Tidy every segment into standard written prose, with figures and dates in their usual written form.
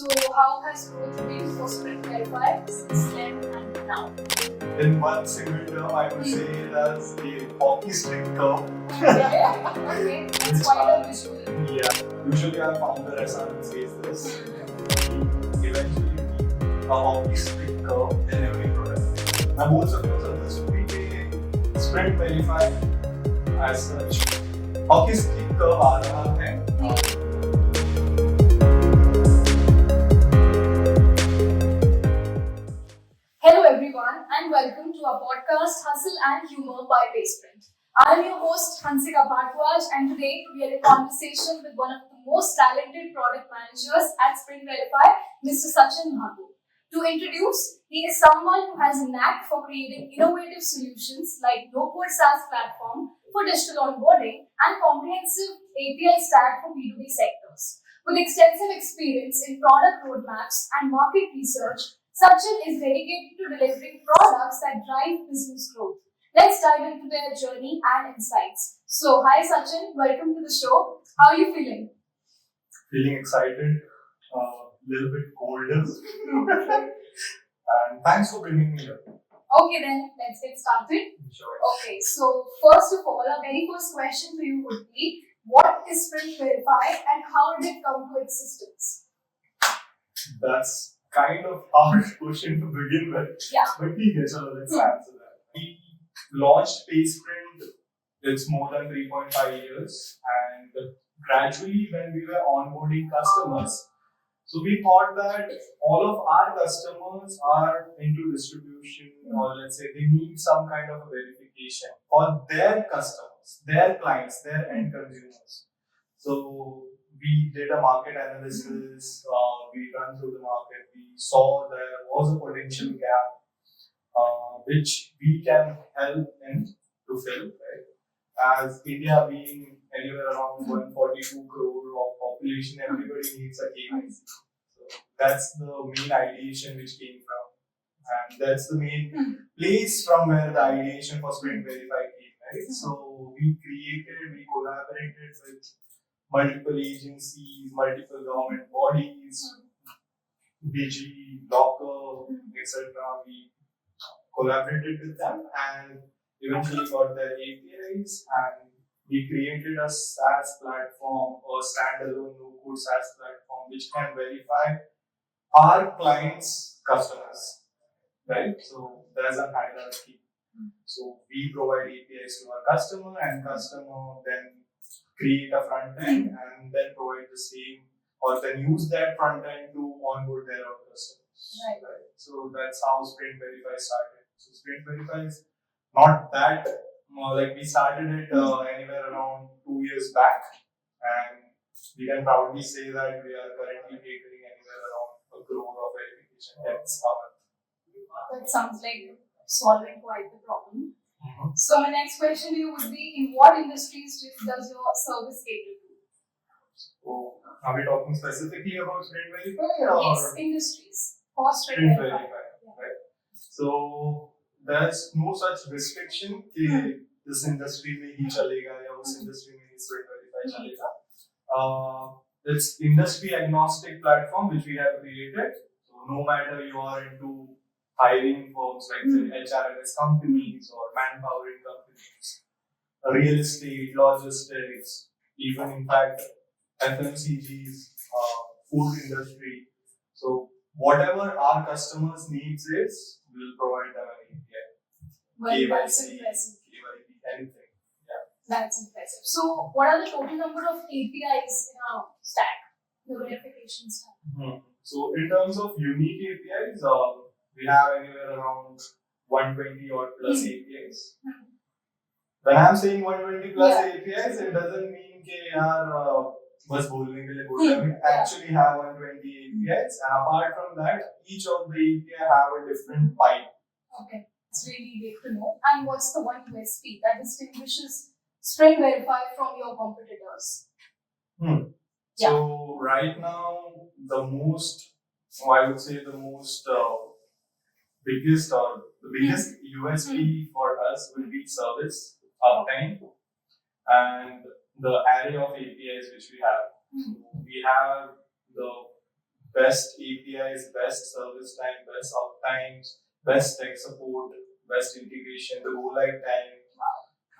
So, how has growth been for Sprint Verify since then and now? In one single term, I would say it as a hockey stick curve. Okay, that's quite a visual. Yeah. Usually, our founder Asan says this. We eventually need a hockey stick curve in every product. Now, most of us are this we Sprint Verify as such. Hockey stick curve आ रहा है. Hello everyone and welcome to our podcast Hustle and Humor by PaySprint. I am your host Hansika Bhardwaj and today we are in conversation with one of the most talented product managers at Sprint Verify, Mr. Sachin Mahato. To introduce, he is someone who has a knack for creating innovative solutions like no-code SaaS platform for digital onboarding and comprehensive API stack for B2B sectors. With extensive experience in product roadmaps and market research, Sachin is dedicated to delivering products that drive business growth. Let's dive into their journey and insights. So, hi Sachin, welcome to the show. How are you feeling? Feeling excited, a little bit colder. And thanks for bringing me here. Okay, then let's get started. Sure. Okay, so first of all, our very first question to you would be, what is Sprint Verify and how did it come to existence? That's kind of hard question to begin with. Yeah. But let's answer that. We launched PaySprint, it's more than 3.5 years, and gradually when we were onboarding customers, so we thought that all of our customers are into distribution, or let's say they need some kind of a verification for their customers, their clients, their end consumers. So we did a market analysis, we ran through the market, we saw there was a potential gap which we can help in to fill, right? As India being anywhere around 142 crore of population, everybody needs a KYC. So that's the main ideation which came from. And that's the main place from where the ideation for Sprint Verify came, right? So we collaborated with multiple agencies, multiple government bodies, BG, Locker, etc. We collaborated with them and eventually got their APIs, and we created a SaaS platform or standalone no-code SaaS platform which can verify our clients' customers, right? So there's a hierarchy. So we provide APIs to our customer, and customer then create a front end and then provide the same, or then use that front end to onboard their own customers. Right. So that's how Sprint Verify started. So Sprint Verify is not that like we started it anywhere around 2 years back, and we can proudly say that we are currently catering anywhere around a crore of verification tests a month. That sounds like solving quite the problem. So my next question to you would be, in what industries does your service cater to? So are we talking specifically about Sprint Verify or? Yes, industries for Sprint Verify. Right. So there's no such restriction कि this industry में ही चलेगा या उस industry में ही Sprint Verify चलेगा. It's industry agnostic platform which we have created. So no matter you are into hiring firms like HRMS companies or manpowering companies, real estate, logistics, even in fact FMCGs, food industry. So whatever our customers' needs is, we'll provide them an API. Well, that's impressive. KYC, anything. Yeah. That's impressive. So what are the total number of APIs in our stack, the verification stack? So in terms of unique APIs, we have anywhere around 120 or plus APIs. When I'm saying 120 plus APIs, it doesn't mean कि यार बस बोलने के लिए बोल रहे हैं. We actually have 120 APIs, and apart from that, each of the API have a different pipe. Okay, it's really great to know. And what's the one USP that distinguishes Sprint Verify from your competitors? So right now, the most, I would say the most biggest USP for us will be service, uptime, and the array of APIs which we have. We have the best APIs, best service time, best uptimes, best tech support, best integration, the go live time.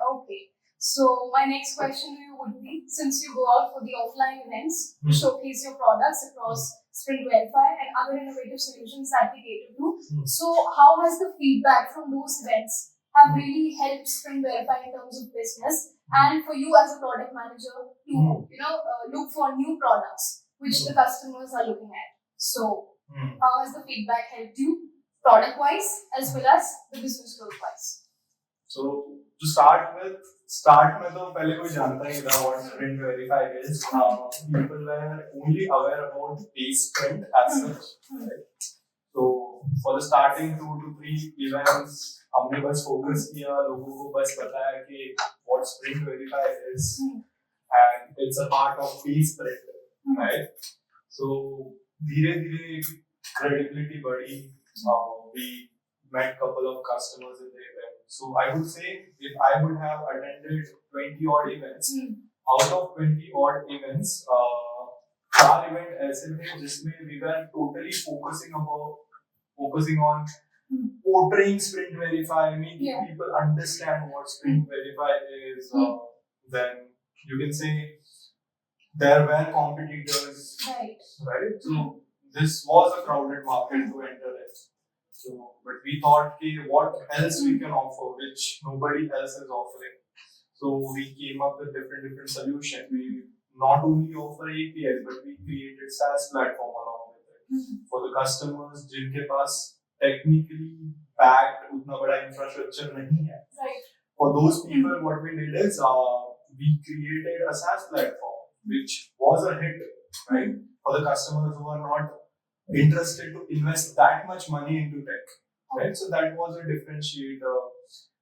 Okay. So my next question to you would be, since you go out for the offline events to showcase your products across Sprint Verify and other innovative solutions that we cater to, so how has the feedback from those events have really helped Sprint Verify in terms of business and for you as a product manager to look for new products which the customers are looking at? So how has the feedback helped you product wise as well as the business growth wise? So to start with तो पहले कोई जानता ही था what Sprint Verify is. People were only aware about PaySprint as such. Right? So for the starting 2 to 3 events, हमने बस focus किया, लोगों को बस बताया कि what Sprint Verify is, and it's a part of PaySprint, right? So धीरे-धीरे credibility बढ़ी. We met couple of customers in the event. So I would say if I would have attended 20 odd events, out of 20 odd events, 4 event ऐसे थे जिसमें we were totally focusing on portraying Sprint Verify, making people understand what Sprint Verify is. Then you can say there were competitors, right? So this was a crowded market to enter in. So, but we thought, okay, what else we can offer, which nobody else is offering. So we came up with different solutions. We not only offer APIs, but we created SaaS platform along with it for the customers जिनके पास technically backed उतना बड़ा infrastructure नहीं है. Right. For those people, what we did is we created a SaaS platform, which was a hit, right? For the customers who are not interested to invest that much money into tech, right? So that was a differentiator.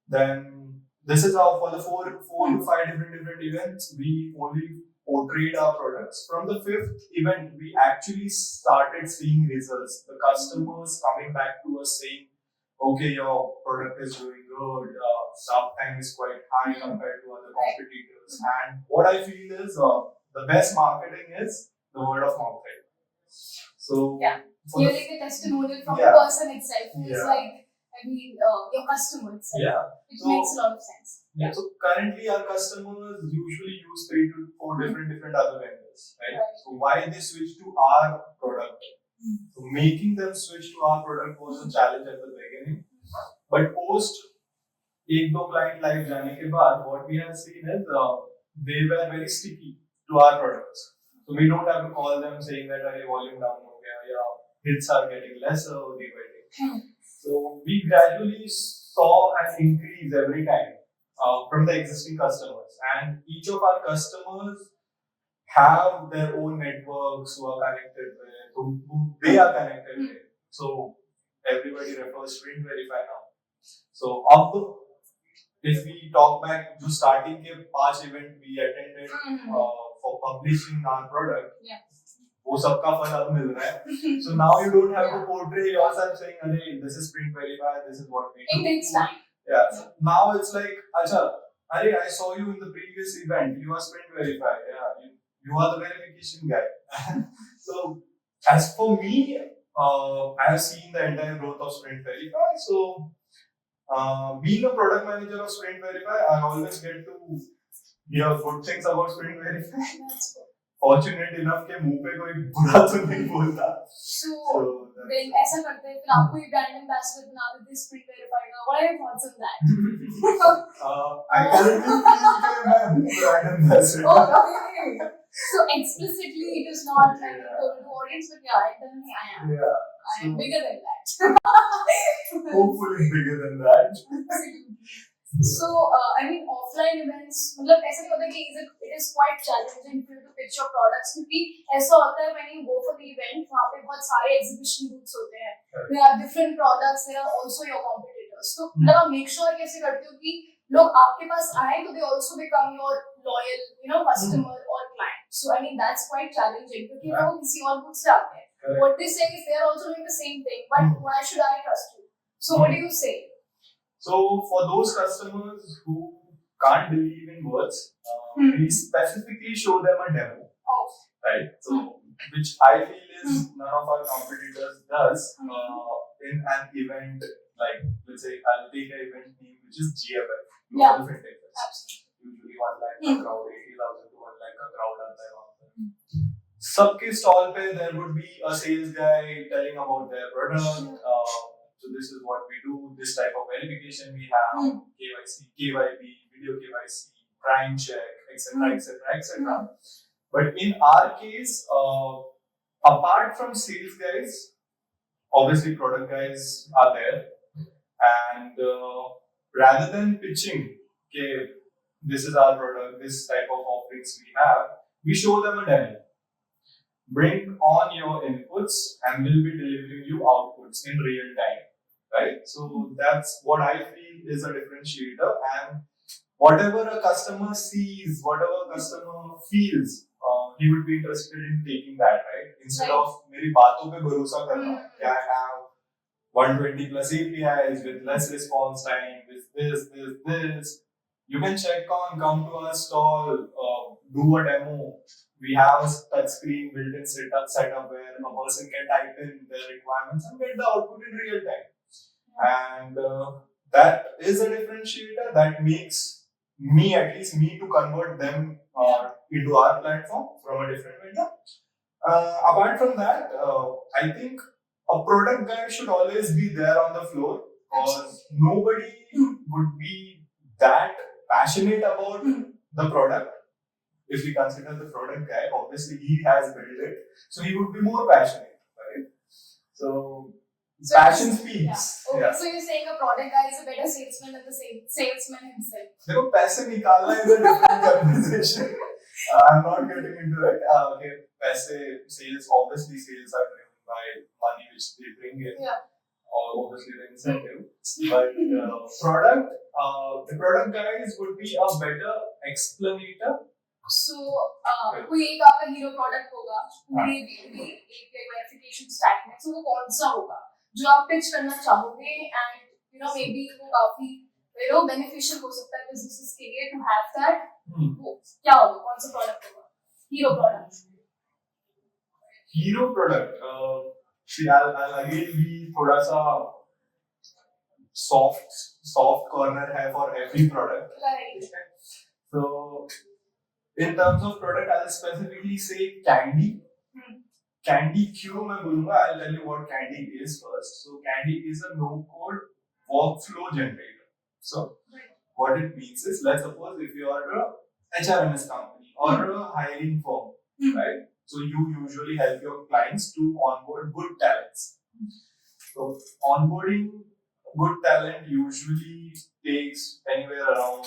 Then this is how for the 4 to 5 different events, we only portrayed our products. From the 5th event, we actually started seeing results. The customers coming back to us saying, okay, your product is doing good, uptime is quite high compared to other competitors. And what I feel is the best marketing is the word of mouth, right? So you're like a testimonial from the person itself, who is like, your customer itself. It makes a lot of sense. So currently our customers usually use 3 to 4 different other vendors, right? So why they switch to our product? So making them switch to our product was a challenge at the beginning. But post 1-2 client live जाने के बाद, what we have seen is they were very sticky to our products. So we don't have to call them saying that volume down हो गया या hits are getting lesser or deviating. So we gradually saw an increase every time from the existing customers, and each of our customers have their own networks who are connected with, who they are connected with. So everybody refers Sprint Verify now. So if we talk back to starting के 5 event we attended for publishing our product, वो सबका फल अब मिल रहा है. So now you don't have to portray yourself saying, "Hey, this is Sprint Verify, this is what we do." It takes time. So now it's like, "Acha, I saw you in the previous event. You are Sprint Verify. You are the verification guy." So as for me, I have seen the entire growth of Sprint Verify. So being a product manager of Sprint Verify, I always get to hear good things about Sprint Verify. That's good. Fortunate enough के मुंह पे कोई बुरा तो नहीं बोलता. So then ऐसा करते हैं, फिर आपको एक brand ambassador बना देते हैं Sprint Verify का. What are your thoughts on that? I currently feel that I am brand ambassador. Okay. So explicitly it is not like told to audience, but internally I am. I am bigger than that. Hopefully bigger than that. So offline events, मतलब ऐसा नहीं होता कि it is quite challenging for you to pitch your products, क्योंकि ऐसा होता है when you go for the event, वहाँ पे बहुत सारे exhibition booths होते हैं. There are different products, there are also your competitors. तो मतलब आप make sure कैसे करते हो कि लोग आपके पास आए तो they also become your loyal, customer or client. So that's quite challenging क्योंकि लोग किसी और booth से आते हैं. What they say is they are also doing the same thing, but why should I trust you? So what do you say? So for those customers who can't believe in words, we specifically show them a demo, right? So which I feel is none of our competitors does in an event like, let's say, I'll take an event name which is GFF, Global Fintech Fest. Absolutely. Usually 1 lakh का crowd, 80,000 to 1 lakh का crowd आता है वहाँ पे. सबके stall पे there would be a sales guy telling about their product. So this is what we do, this type of verification we have, KYC, KYB, video KYC, crime check, etc., etc., etc. But in our case, apart from sales guys, obviously product guys are there, and rather than pitching, okay, this is our product, this type of offerings we have, we show them a demo. Bring on your inputs and we'll be delivering you outputs in real time, right? So that's what I feel is a differentiator, and whatever a customer sees, whatever a customer feels, he would be interested in taking that, right? Instead of मेरी बातों पे भरोसा करना, I have 120 plus APIs with less response time, with this. You can check on, come to our stall, do a demo. We have a touch screen built-in setup where a person can type in their requirements and get the output in real time. And that is a differentiator that makes me, at least me, to convert them into our platform from a different vendor. Apart from that, I think a product guy should always be there on the floor, because nobody would be that passionate about the product. If we consider the product guy, obviously he has built it, so he would be more passionate, right? So passion speaks. Okay, so you're saying a product guy is a better salesman than the salesman himself. देखो पैसे निकालना is a different conversation. I'm not getting into it. Okay, पैसे, sales, obviously sales are driven by money which they bring in, or obviously the incentive. But the product guys would be a better explainer. So कोई एक आपका hero product होगा पूरे API verification stack में, so वो कौन सा होगा जो आप पिच करना चाहोगे, and maybe वो काफी बेनिफिशियल हो सकता है बिजनेसेस के लिए टू हैव दैट, वो क्या होगा, कौन सा प्रोडक्ट होगा hero product? Hero product, I'll again be थोड़ा सा soft corner है for every product. Right. So in terms of product, I'll specifically say Candy. Candy क्यों मैं बोलूँगा? I'll tell you what Candy is first. So Candy is a no-code workflow generator. So what it means is, let's suppose if you are a HRMS company or a hiring firm, right? So you usually help your clients to onboard good talents. So onboarding good talent usually takes anywhere around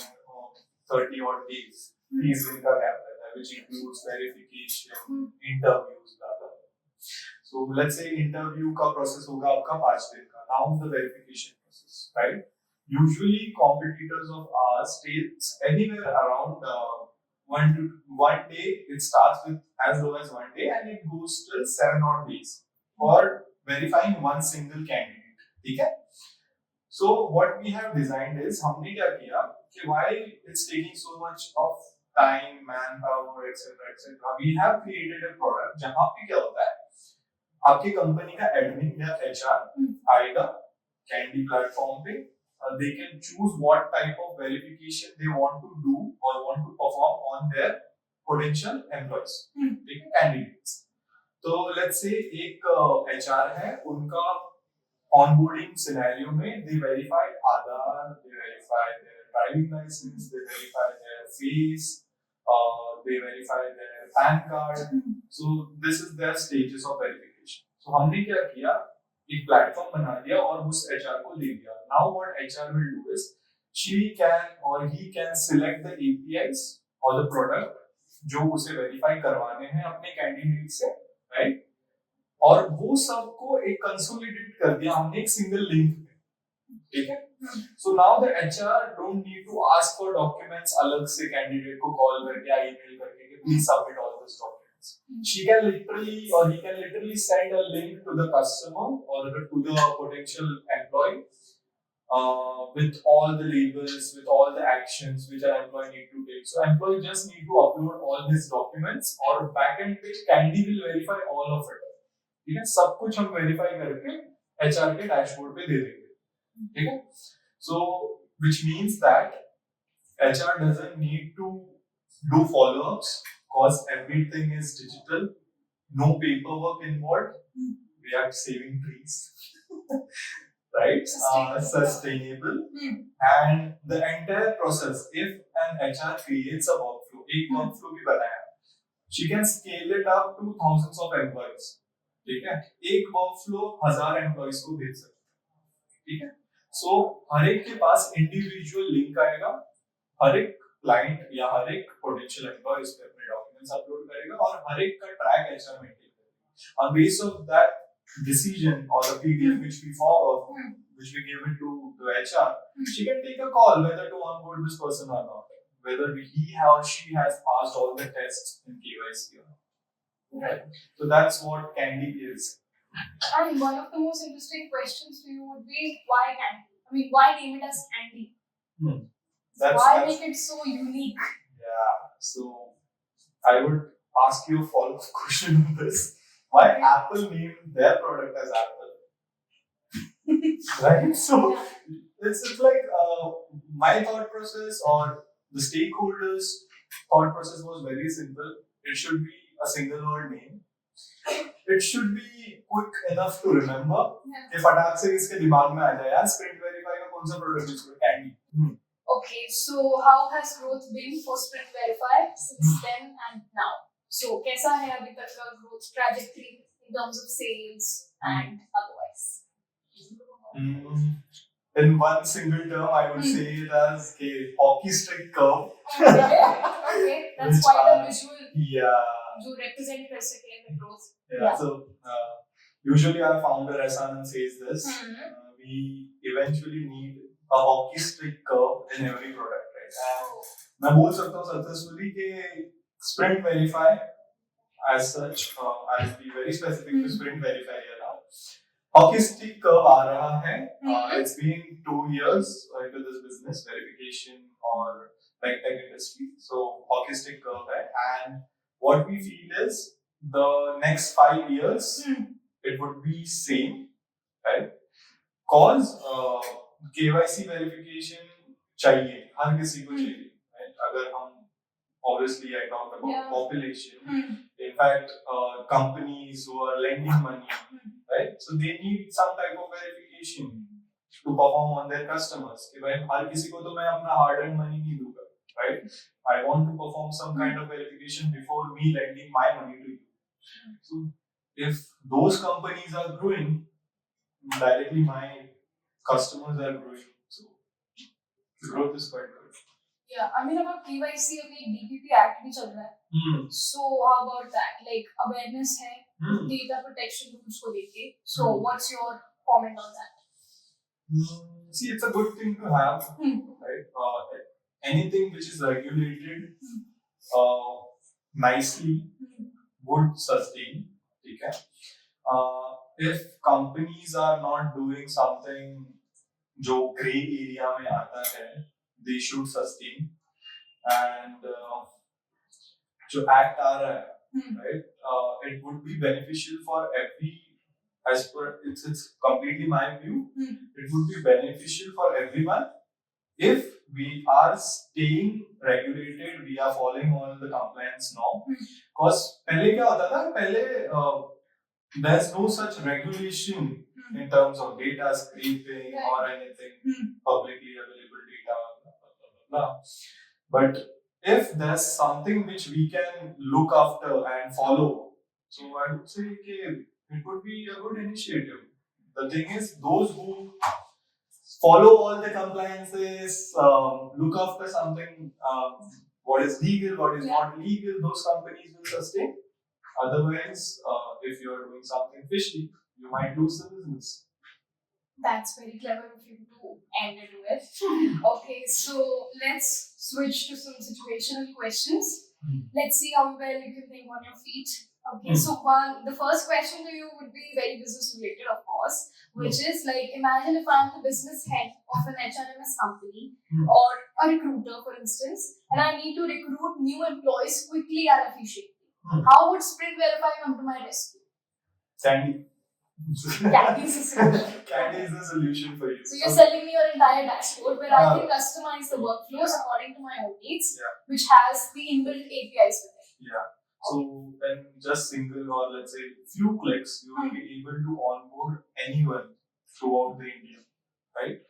30 odd days. 30 दिन का gap रहता है, which includes verification, interviews, blah blah. So let's say interview का process होगा आपका 5 दिन का. Now the verification process, right? Usually competitors of ours takes anywhere around 1 day. It starts with as low as 1 day and it goes till 7 odd days for verifying one single candidate. ठीक है? So what we have designed is, हमने क्या किया कि while it's taking so much of time, manpower, etc., we have created a product जहाँ पे क्या होता है, आपकी कंपनी का एडमिन या HR आएगा कैंडी प्लेटफॉर्म पे, they can choose what type of verification they want to do or want to perform on their potential employees, ठीक है, candidates. तो let's say एक HR है, उनका onboarding scenario में they verify Aadhaar, they verify their driving license, they verify their face, they verify their PAN card. So this is their stages of verification. So हमने क्या किया, एक platform बना दिया और उस HR को दे दिया. Now what HR will do is, she can or he can select the APIs or the product जो उसे verify करवाने हैं अपने कैंडिडेट से, right? और वो सबको एक कंसोलिडेट कर दिया हमने एक सिंगल लिंक पे, ठीक है? So now the HR don't need to ask for documents अलग से कैंडिडेट को कॉल करके या ईमेल करके कि please submit all those documents. She can literally or he can literally send a link to the customer or to the potential employee. with all the labels, with all the actions which an employee need to take. So employee just need to upload all his documents और backend पे Candy will verify all of it. ठीक है, सब कुछ हम verify करके HR के dashboard पे दे देंगे. ठीक है? So which means that HR doesn't need to do follow-ups because everything is digital, no paperwork involved. We are saving trees. Right? Sustainable. And the entire process, if an HR creates a workflow, एक workflow भी बनाया, she can scale it up to thousands of employees. ठीक है? एक workflow 1000 employees को भेज सकते हैं. ठीक है? So हर एक के पास individual link आएगा, हर एक client या हर एक potential employee इस पे अपने documents upload करेगा और हर एक का track HR maintain करेगा. On base of that decision or the PDF which we follow, which we give it to the HR, she can take a call whether to onboard this person or not, whether he or she has passed all the tests in KYC or not. Right. So that's what Candy is. And one of the most interesting questions to you would be why Candy? I mean, why name it as Candy? Why make it so unique? Yeah. So I would ask you a follow-up question on this. Why Apple named their product as Apple? Right? So it's like my thought process or the stakeholders' thought process was very simple. It should be a single word name. It should be quick enough to remember. कि फटाक से इसके दिमाग में आ जाए यार Sprint Verify का कौन सा प्रोडक्ट यूज करो Candy. Okay, so how has growth been for Sprint Verify since then and now? So कैसा है अभी तक का growth trajectory in terms of sales and otherwise? In one single term, I would say it as a hockey stick curve. Okay, that's quite a visual. Yeah. To represent कर सके the growth. Yeah. So usually our founder Asanan says this. We eventually need a hockey stick curve in every product, right? And मैं बोल सकता हूँ successfully कि Sprint Verify as such, I'll be very specific to Sprint Verify here now. Hockey stick curve आ रहा है. It's been 2 years into this business verification or tech industry. So hockey stick curve है, and what we feel is the next 5 years it would be same, right? Cause KYC verification चाहिए, हर किसी को चाहिए, right? अगर हम obviously I talked about population. In fact, companies who are lending money, right? So they need some type of verification to perform on their customers. कि भाई हर किसी को तो मैं अपना hard-earned money नहीं दूँगा, right? I want to perform some kind of verification before me lending my money to you. So if those companies are growing, directly my customers are growing. So the growth is quite good. Yeah, I mean about KYC अभी DPP Act भी चल रहा है. So how about that? Like awareness है data protection rules को लेके. So what's your comment on that? See, it's a good thing to have, right? Anything which is regulated nicely would sustain. Okay? If companies are not doing something जो gray area में आता है, they should sustain. And जो act आ रहा है, right? It would be beneficial for every. As per it's completely my view. It would be beneficial for everyone if we are staying regulated, we are following all the compliance norm. Because पहले क्या होता था? पहले there's no such regulation in terms of data scraping or anything, publicly available data, blah, blah, blah, blah, blah. But if there's something which we can look after and follow, so I would say it would be a good initiative. The thing is, those who follow all the compliances, look after something, what is legal, what is not legal, those companies will sustain. Otherwise, if you are doing something fishy, you might lose the business. That's very clever of you to end it with. Okay, so let's switch to some situational questions. Let's see how well you can think on your feet. Okay, so the first question to you would be very business related, of course, which is like, imagine if I'm the business head of an HRMS company or a recruiter, for instance, and I need to recruit new employees quickly and efficiently. How would Sprint Verify come to my rescue? Candy. Candy is the solution. Candy is the solution for you. So you're selling me your entire dashboard where I can customize the workflows according to my own needs, which has the inbuilt APIs with it. Yeah. So then just single or let's say few clicks, you will be able to onboard anyone throughout the India, right?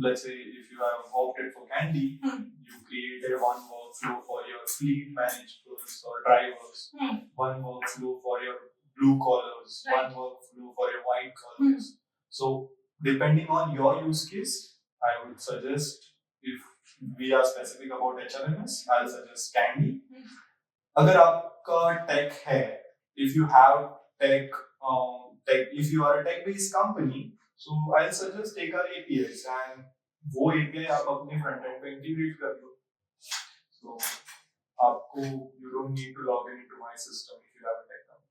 Let's say if you have opted for Candy, you created one workflow for your fleet managers or drivers, one workflow for your blue collars, one workflow for your white collars. So depending on your use case, I would suggest, if we are specific about HRMS, I'll suggest Candy. अगर आपका tech है, if you have tech, if you are a tech-based company, so I'll suggest take our APIs and वो API आप अपने front end पे integrate कर लो. So आपको you don't need to log in into my system if you have a tech company.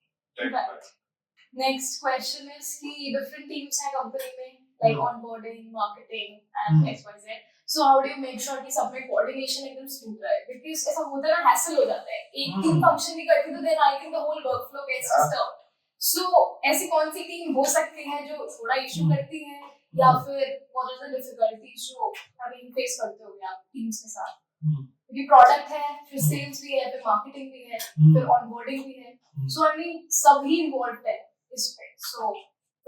Next question is कि different teams हैं company में, like onboarding, marketing, and XYZ. So how do you make sure कि सब में coordination एकदम smooth रहे? Because ऐसा होता है ना, hassle हो जाता है. एक team function नहीं करती तो then I think the whole workflow gets disturbed. So ऐसी कौन सी team हो सकती है जो थोड़ा issue करती है, या फिर what are the difficulties जो face करते हो आप teams के साथ? क्योंकि product है, फिर sales भी है, फिर marketing भी है, फिर onboarding भी है. So I mean सभी involved है इसमें. So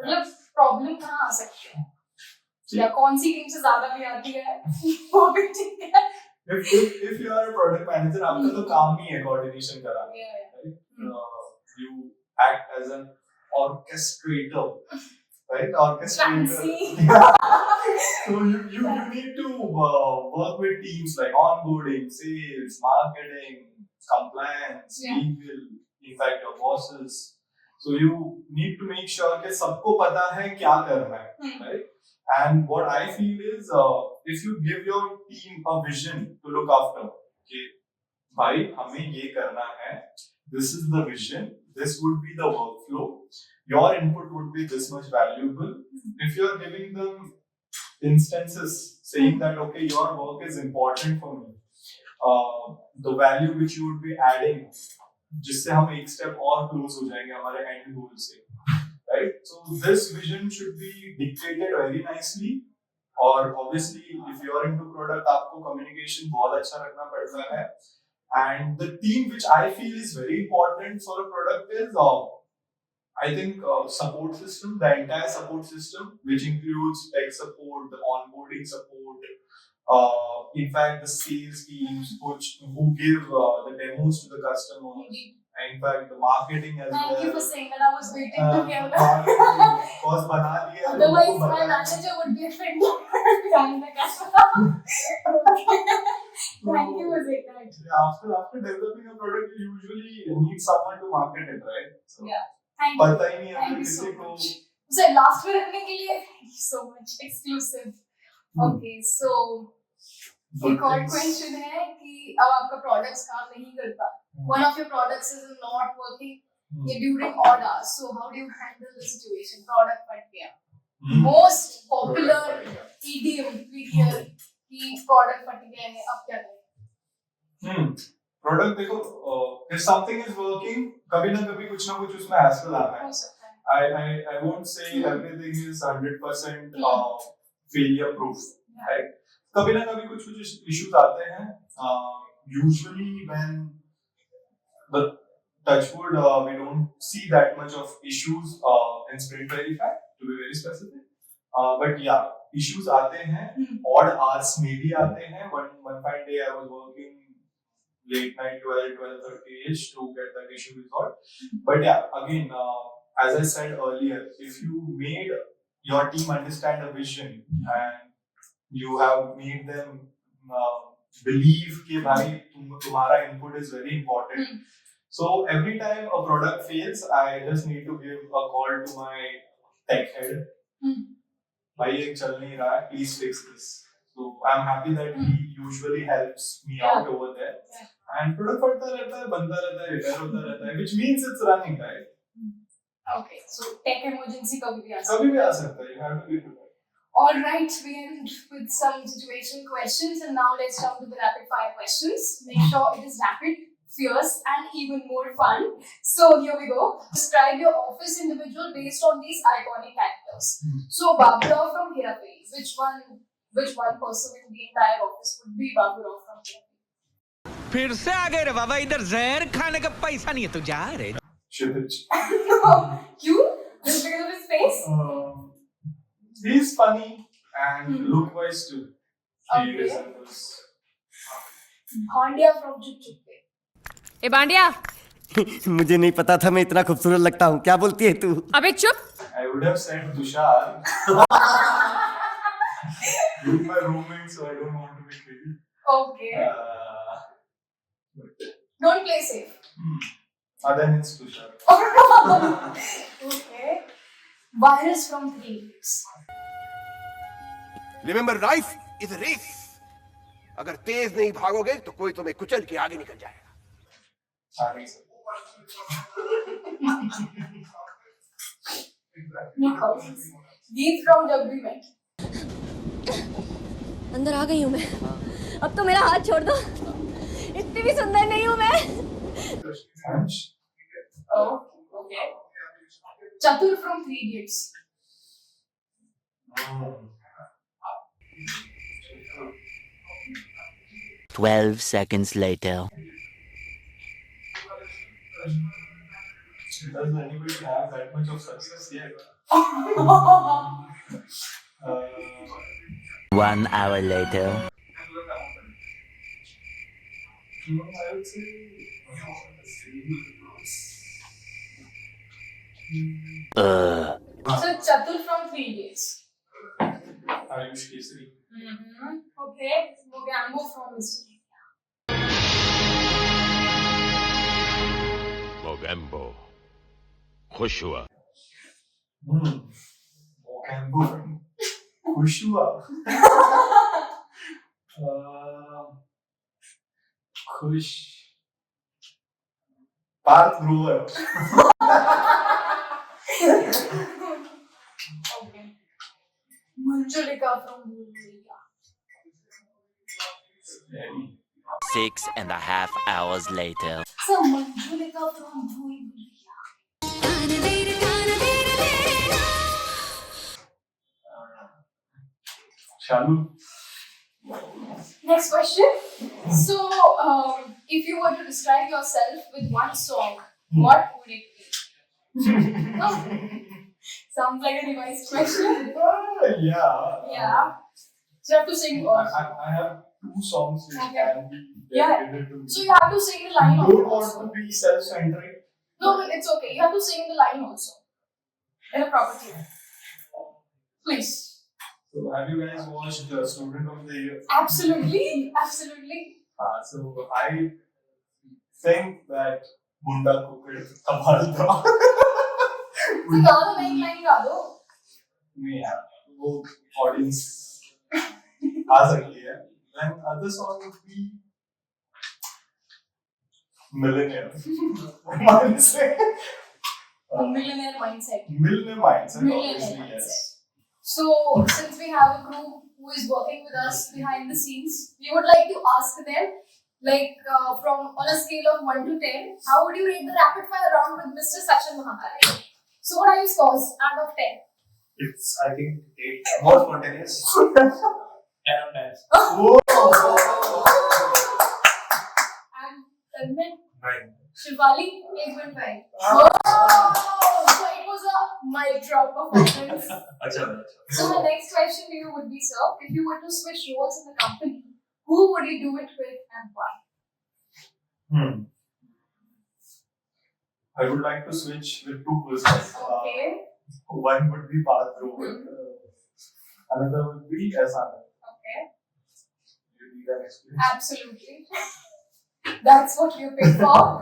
मतलब problem कहाँ आ सकती है? या कौन सी टीम से ज्यादा भी आती है वो भी ठीक है. If you are a product manager, आपका तो काम ही है coordination कराना, right? You act as an orchestrator, right? Orchestrator. So you need to work with teams like onboarding, sales, marketing, compliance, legal, in fact your bosses. So you need to make sure कि सबको पता है क्या करना है, right? And what I feel is, if you give your team a vision to look after, कि भाई हमें ये करना है, this is the vision, this would be the workflow, your input would be this much valuable. If you are giving them instances saying that okay, your work is important for me, the value which you would be adding, जिससे हम एक step और close हो जाएंगे हमारे end goal से. Right? So this vision should be dictated very nicely. और obviously, if you are into product, आपको communication बहुत अच्छा रखना पड़ता है. And the team which I feel is very important for a product is, I think, support system, the entire support system, which includes tech support, the onboarding support, in fact, the sales teams who give the demos to the customers. In fact, the marketing as well. Thank you for saying that. I was waiting to hear that. Cause बना लिया. Otherwise, my manager would be offended behind the camera. Thank you for saying that. After developing a product, you usually need someone to market it, right? So, yeah. Thank you. पता ही नहीं है किसी को. So last में रखने के लिए thank you so much. Exclusive. Okay, so एक और क्वेश्चन है कि अब आपका प्रोडक्ट्स काम नहीं करता. One of your products is not working during odd hours. So how do you handle the situation? Product फट गया. Most popular idiom we hear कि product फट गया है, अब क्या करें? Product देखो, if something is working, कभी ना कुछ उसमें hassle आता है. I won't say everything is 100% failure proof, right? कभी ना कभी कुछ issues आते हैं. Usually when the touchwood, we don't see that much of issues in Sprint Verify, to be very specific. But yeah, issues आते हैं. Odd hours में भी आते हैं. One fine day I was working late night 12:30ish to get that issue resolved. But yeah, again, as I said earlier, if you made your team understand a vision and you have made them believe कि भाई तुम्हारा input is very important. So every time a product fails, I just need to give a call to my tech head. भाई ये चल नहीं रहा है, please fix this. So I'm happy that he usually helps me out over there. Yeah. And product बढ़ता रहता है, बनता रहता है, repair होता रहता है, which means it's running, right? Okay, so tech emergency कभी भी आ सकता है. कभी भी आ सकता है. You have to be prepared. All right, we end with some situational questions, and now let's jump to the rapid fire questions. Make sure it is rapid, fierce, and even more fun. So here we go. Describe your office individual based on these iconic characters. So Baburao from Hera Fairy. Which one person in the entire office would be Baburao from Hera Fairy? फिर से आ गए रे बाबा, इधर जहर खाने का पैसा नहीं है, तू जा रे. Kshitij. You? Just because of his face? He's funny and look-wise too. He Okay. resembles. Bhandia from Chup Chup Ke. ए बांडिया, मुझे नहीं पता था मैं इतना खूबसूरत लगता हूँ. क्या बोलती है तू? अबे चुप. I would have said Tushar. He's my roommate, so I don't want to be creepy. Okay. But, Don't play safe. then it's Tushar. Okay. Virus from 3 Idiots. Remember, life is a race. अगर तेज नहीं भागोगे तो कोई तुम्हें कुचल के आगे निकल जाएगा. Geet from Jab We Met. अंदर आ गई हूँ मैं. अब तो मेरा हाथ छोड़ दो. इतनी भी सुंदर नहीं हूँ मैं. Ansh? Oh, okay. Chatur from 3 Idiots. 12 seconds later. Does anybody have that much of success yet? 1 hour later. I would say. So Chatur from 3 Idiots. Ayush Kesari. Okay. Mogambo from Mr. Mogambo खुश हुआ. Mogambo. खुश हुआ. खुश. Parth Grover. Okay. Manjulika from Bhulbhulaiya. 6.5 hours later. So Manjulika from Bhulbhulaiya. Shalu. Next question. So, if you were to describe yourself with one song, what would it be? Sounds like a revised question. Yeah. Yeah. So you have to sing first. I have 2 songs which Okay. can be Yeah. dedicated to me. So you have to sing the line You also. don't want to be self-centric. No, it's okay. You have to sing the line also. In a proper tune. Please. So have you guys watched Student of the Year? Absolutely. Absolutely. So I think that Bunda Kukid Tabalda. So गा दो नई line गा दो. Yeah, वो audience आ सकती है. And other song would be Millionaire. Mindset. Millionaire mindset. Millionaire Mindset, Millionaire obviously, mindset. yes. So, since we have a crew who is working with us behind the scenes, we would like to ask them, like, from on a scale of 1 to 10, how would you rate the rapid fire round with Mr. Sachin Mahakale? So, what are your scores out of 10? It's, I think, 8. More spontaneous. 10 out of 10. And Tanmay, 9. Shivali, 8.5. So, it was a mic drop performance. Acha. So, my next question to you would be, sir, if you were to switch roles in the company, who would you do it with and why? I would like to switch with 2 persons. Okay. One would be Parth Grover. Another would be S.R. Okay. You need an experience. Absolutely. That's what you pick for.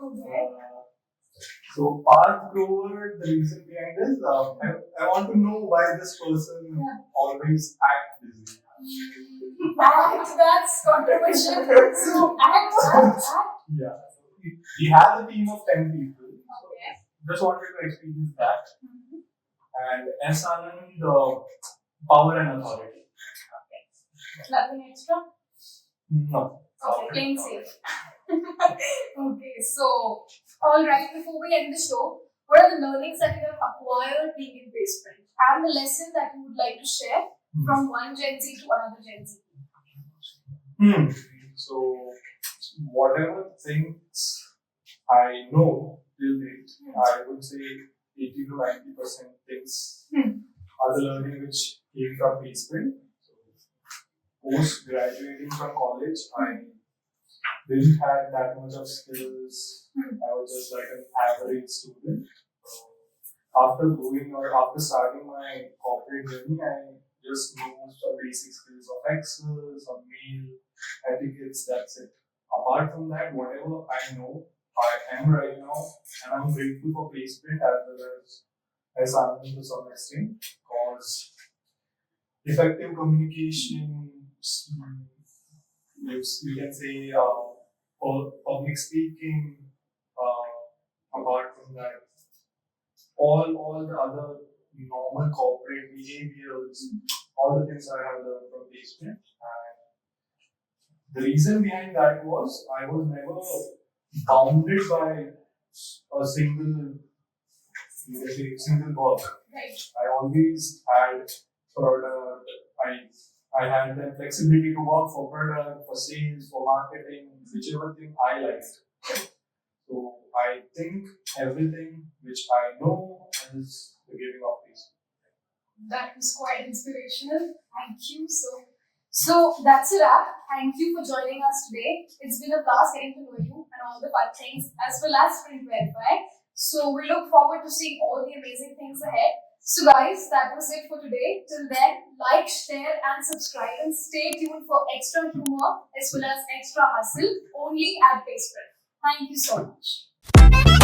Okay. So Parth Grover, the reason behind is I want to know why this person always act busy. That's controversial. So, act. Yeah. We have a team of 10 people. Okay. Just wanted to experience that. Mhm. And S. Anand, power and authority. Nothing extra? No. Okay, playing safe. Okay, so, alright, before we end the show, what are the learnings that you have acquired being in Basement and the lesson that you would like to share from one Gen Z to another Gen Z? So, whatever things I know till date, I would say 80 to 90% things are the learning which came from Basement. Post graduating from college, I didn't have that much of skills. I was just like an average student. After starting my corporate journey, I just knew some basic skills of Excel, some mail etiquettes. That's it. Apart from that, whatever I know, I am right now, and I'm grateful for Basement as well as Anand to some extent, because effective communication, you can say public speaking, apart from that, all the other normal corporate behaviors, all the things I have learned from Basement. And the reason behind that was I was never bounded by a single work. Right. I always had product. I had the flexibility to work for product, for sales, for marketing, whichever thing I liked. So I think everything which I know is the giving of peace. That was quite inspirational. Thank you. So that's a wrap. Thank you for joining us today. It's been a blast getting to know you and all the fun things as well as Sprint Verify. So we look forward to seeing all the amazing things ahead. So guys, that was it for today. Till then, like, share and subscribe and stay tuned for extra humor as well as extra hustle only at Basement. Thank you so much.